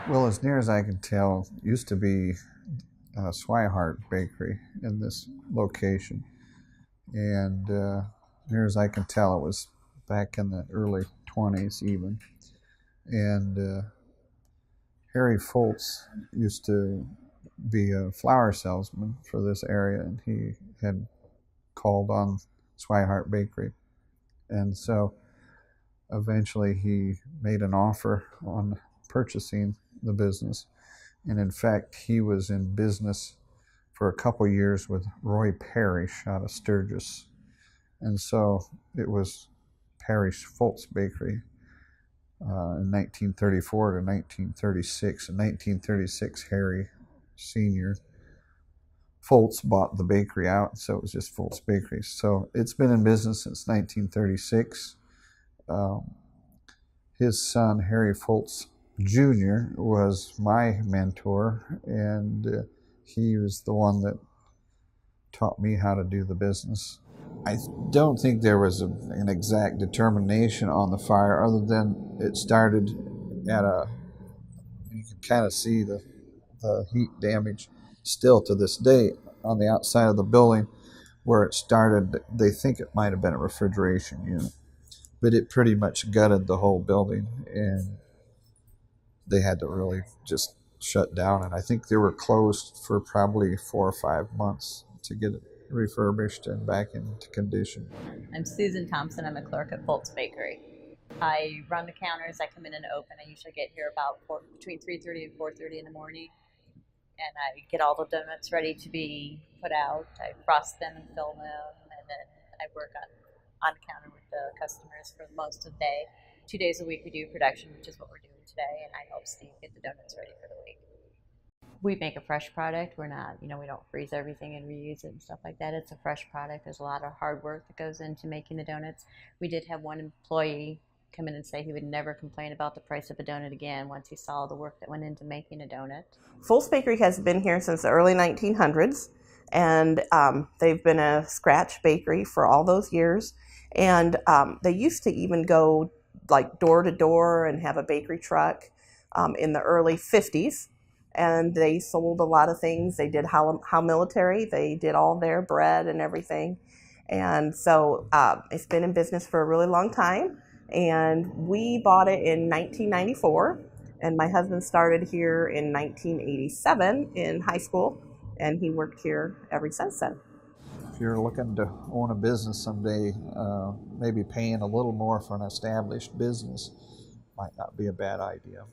Well, as near as I can tell, it used to be Swihart Bakery in this location, and near as I can tell, it was back in the early 20s even. And Harry Foltz used to be a flour salesman for this area, and he had called on Swihart Bakery, and so eventually he made an offer on purchasing the business. And in fact, he was in business for a couple years with Roy Parrish out of Sturgis. And so it was Parrish Foltz Bakery in 1934 to 1936. In 1936, Harry Sr. Foltz bought the bakery out, so it was just Foltz Bakery. So it's been in business since 1936. His son, Harry Foltz Jr., was my mentor, and he was the one that taught me how to do the business. I don't think there was an exact determination on the fire, other than it started at you can kind of see the heat damage still to this day on the outside of the building where it started. They think it might have been a refrigeration unit, but it pretty much gutted the whole building, and they had to really just shut down. And I think they were closed for probably 4 or 5 months to get it refurbished and back into condition. I'm Susan Thompson. I'm a clerk at Foltz Bakery. I run the counters. I come in and open. I usually get here about between 3:30 and 4:30 in the morning, and I get all the donuts ready to be put out. I frost them and fill them, and then I work on the counter with the customers for most of the day. 2 days a week we do production, which is what we're doing today, and I help Steve get the donuts ready for the week. We make a fresh product. We're not, we don't freeze everything and reuse it and stuff like that. It's a fresh product. There's a lot of hard work that goes into making the donuts. We did have one employee come in and say he would never complain about the price of a donut again once he saw the work that went into making a donut. Foltz Bakery has been here since the early 1900s, and they've been a scratch bakery for all those years. And they used to even go like door to door and have a bakery truck in the early 50s. And they sold a lot of things. They did how military. They did all their bread and everything. And so it's been in business for a really long time. And we bought it in 1994. And my husband started here in 1987 in high school. And he worked here ever since then. If you're looking to own a business someday, maybe paying a little more for an established business might not be a bad idea.